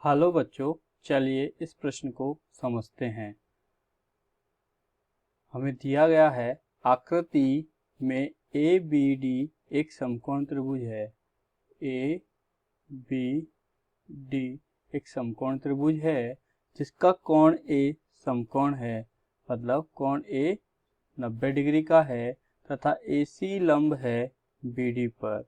Hello बच्चों, चलिए इस प्रश्न को समझते हैं। हमें दिया गया है आकृति में ए बी डी एक समकोण त्रिभुज है। ए बी डी एक समकोण त्रिभुज है जिसका कोण ए समकोण है, मतलब कोण ए 90 डिग्री का है तथा AC लंब है BD पर।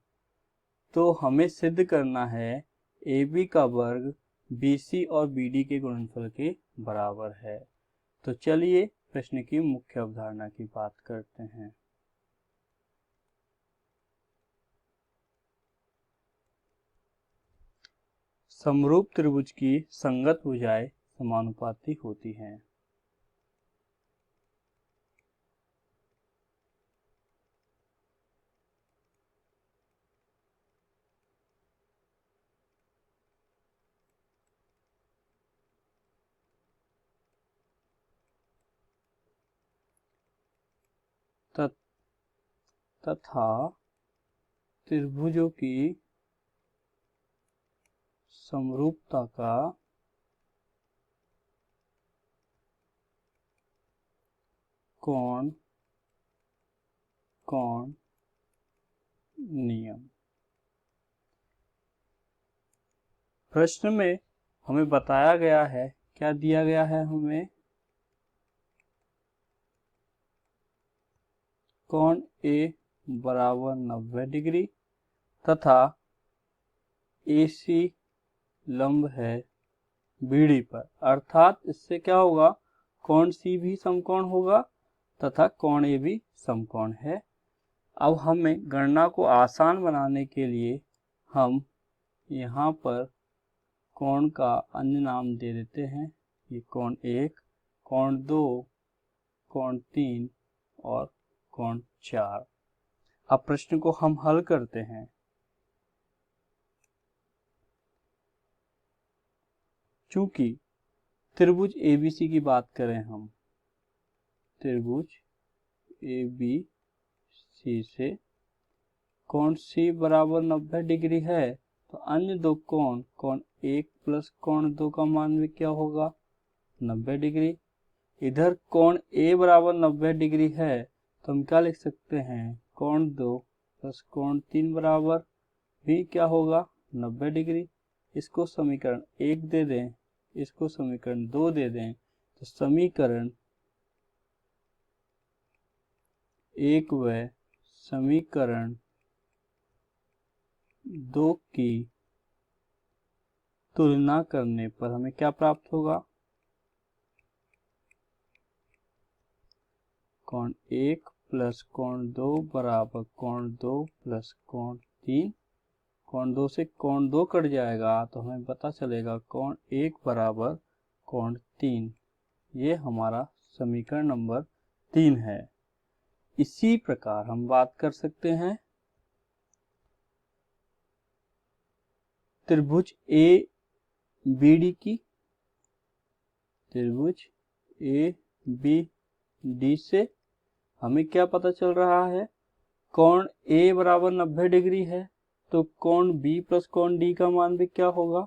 तो हमें सिद्ध करना है AB का वर्ग BC और BD के गुणनफल के बराबर है। तो चलिए प्रश्न की मुख्य अवधारणा की बात करते हैं। समरूप त्रिभुज की संगत भुजाएं समानुपाती होती हैं। तथा त्रिभुजों की समरूपता का कोण नियम। प्रश्न में हमें बताया गया है, क्या दिया गया है हमें, कोण ए बराबर 90 डिग्री तथा AC लंब है BD पर। अर्थात इससे क्या होगा, कोण C भी समकोण होगा तथा कोण A भी समकोण है। अब हमें गणना को आसान बनाने के लिए हम यहाँ पर कोण का अन्य नाम दे देते हैं। ये कोण 1, कोण 2, कोण 3 और कोण 4। अब प्रश्न को हम हल करते हैं। चूंकि त्रिभुज ABC की बात करें, हम त्रिभुज ABC से कोण C बराबर 90 डिग्री है, तो अन्य दो कोण 1 प्लस कोण 2 का मान भी क्या होगा, 90 डिग्री। इधर कोण A बराबर 90 डिग्री है, तो हम क्या लिख सकते हैं, कोण 2 प्लस कोण 3 बराबर भी क्या होगा, 90 डिग्री। इसको समीकरण 1 दे दें, इसको समीकरण 2 दे दें, तो समीकरण 1 व समीकरण 2 की तुलना करने पर हमें क्या प्राप्त होगा, कोण 1 प्लस कोण 2 बराबर कोण 2 प्लस कोण 3। कोण 2 से कोण 2 कट जाएगा तो हमें पता चलेगा कोण 1 बराबर कोण 3। ये हमारा समीकरण नंबर 3 है। इसी प्रकार हम बात कर सकते हैं त्रिभुज ABD की। त्रिभुज ABD से हमें क्या पता चल रहा है, कोण A बराबर 90 डिग्री है, तो कोण B प्लस कोण D का मान भी क्या होगा,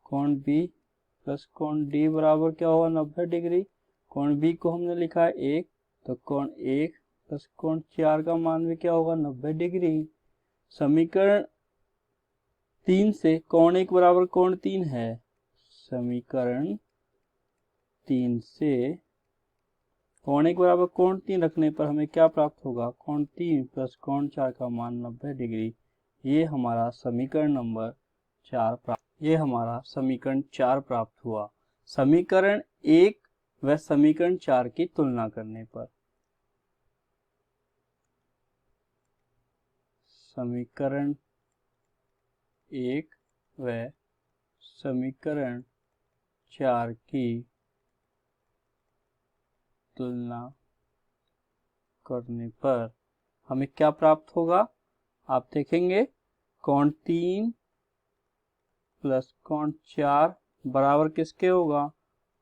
कोण B प्लस कोण D बराबर क्या होगा, 90 डिग्री। कोण B को हमने लिखा है 1, तो कोण 1 प्लस कोण 4 का मान भी क्या होगा, 90 डिग्री। समीकरण 3 से कोण 1 बराबर कोण 3 है। समीकरण 3 से कोण 1 बराबर कोण 3 रखने पर हमें क्या प्राप्त होगा, कोण 3 प्लस कोण 4 का मान 90 डिग्री। ये हमारा समीकरण नंबर 4 प्राप्त हुआ। समीकरण 1 व समीकरण 4 की तुलना करने पर समीकरण 1 व समीकरण 4 की तुलना करने पर हमें क्या प्राप्त होगा, आप देखेंगे कोण 3 प्लस कोण 4 बराबर किसके होगा,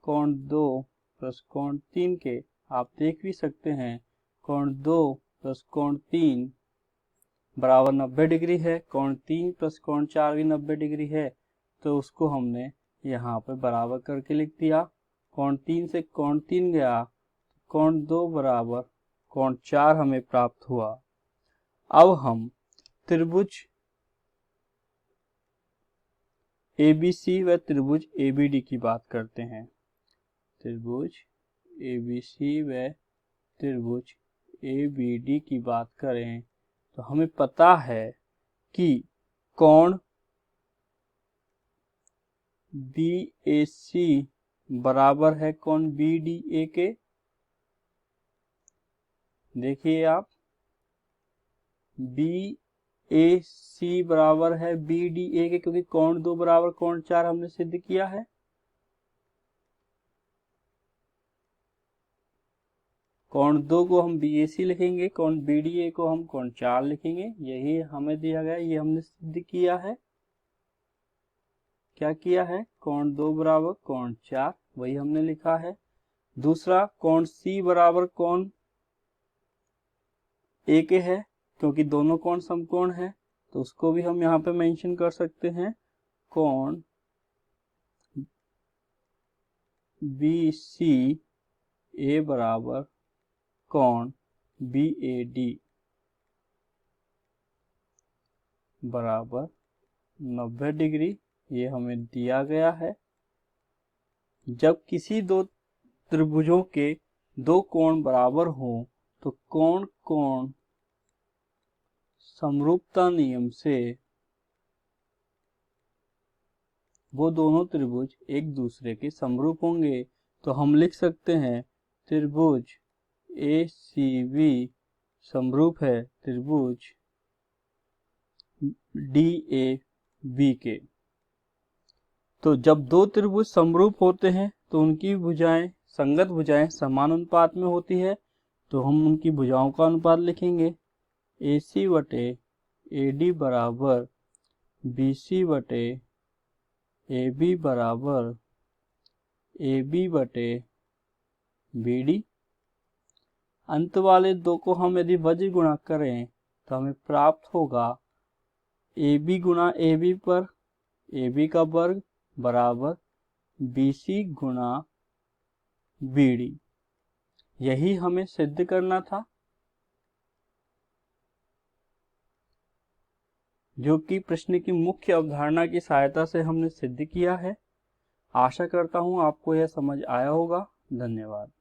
कोण 2 प्लस कोण 3 के। आप देख भी सकते हैं कोण 2 प्लस कोण 3 बराबर 90 डिग्री है, कोण 3 प्लस कोण 4 भी 90 डिग्री है, तो उसको हमने यहाँ पे बराबर करके लिख दिया। कोण 3 से कोण 3 गया, कोण 2 बराबर कोण 4 हमें प्राप्त हुआ। अब हम त्रिभुज ABC व त्रिभुज ABD की बात करते हैं। त्रिभुज ABC व त्रिभुज ABD की बात करें तो हमें पता है कि कोण BAC बराबर है कोण BDA के। देखिए आप, BAC बराबर है BDA के, क्योंकि कोण 2 बराबर कोण 4 हमने सिद्ध किया है। कोण 2 को हम BAC लिखेंगे, कोण BDA को हम कोण 4 लिखेंगे। यही हमें दिया गया, ये हमने सिद्ध किया है। क्या किया है? कोण 2 बराबर कोण 4, वही हमने लिखा है। दूसरा, कोण C बराबर कोण A के है, क्योंकि दोनों कोण समकोण है, तो उसको भी हम यहाँ पे मेंशन कर सकते हैं। कोण BCA बराबर कोण BAD बराबर 90 डिग्री, ये हमें दिया गया है। जब किसी दो त्रिभुजों के दो कोण बराबर हों तो कोण कोण समरूपता नियम से वो दोनों त्रिभुज एक दूसरे के समरूप होंगे। तो हम लिख सकते हैं त्रिभुज ACB समरूप है त्रिभुज DAB के। तो जब दो त्रिभुज समरूप होते हैं तो उनकी भुजाएं, संगत भुजाएं समान अनुपात में होती है, तो हम उनकी भुजाओं का अनुपात लिखेंगे। AC बटे AD बराबर BC बटे AB बराबर AB बटे BD। अंत वाले दो को हम यदि वज्र गुणा करें तो हमें प्राप्त होगा AB गुणा AB पर AB का वर्ग बराबर BC गुणा BD। यही हमें सिद्ध करना था, जो कि प्रश्न की मुख्य अवधारणा की सहायता से हमने सिद्ध किया है। आशा करता हूं आपको यह समझ आया होगा। धन्यवाद।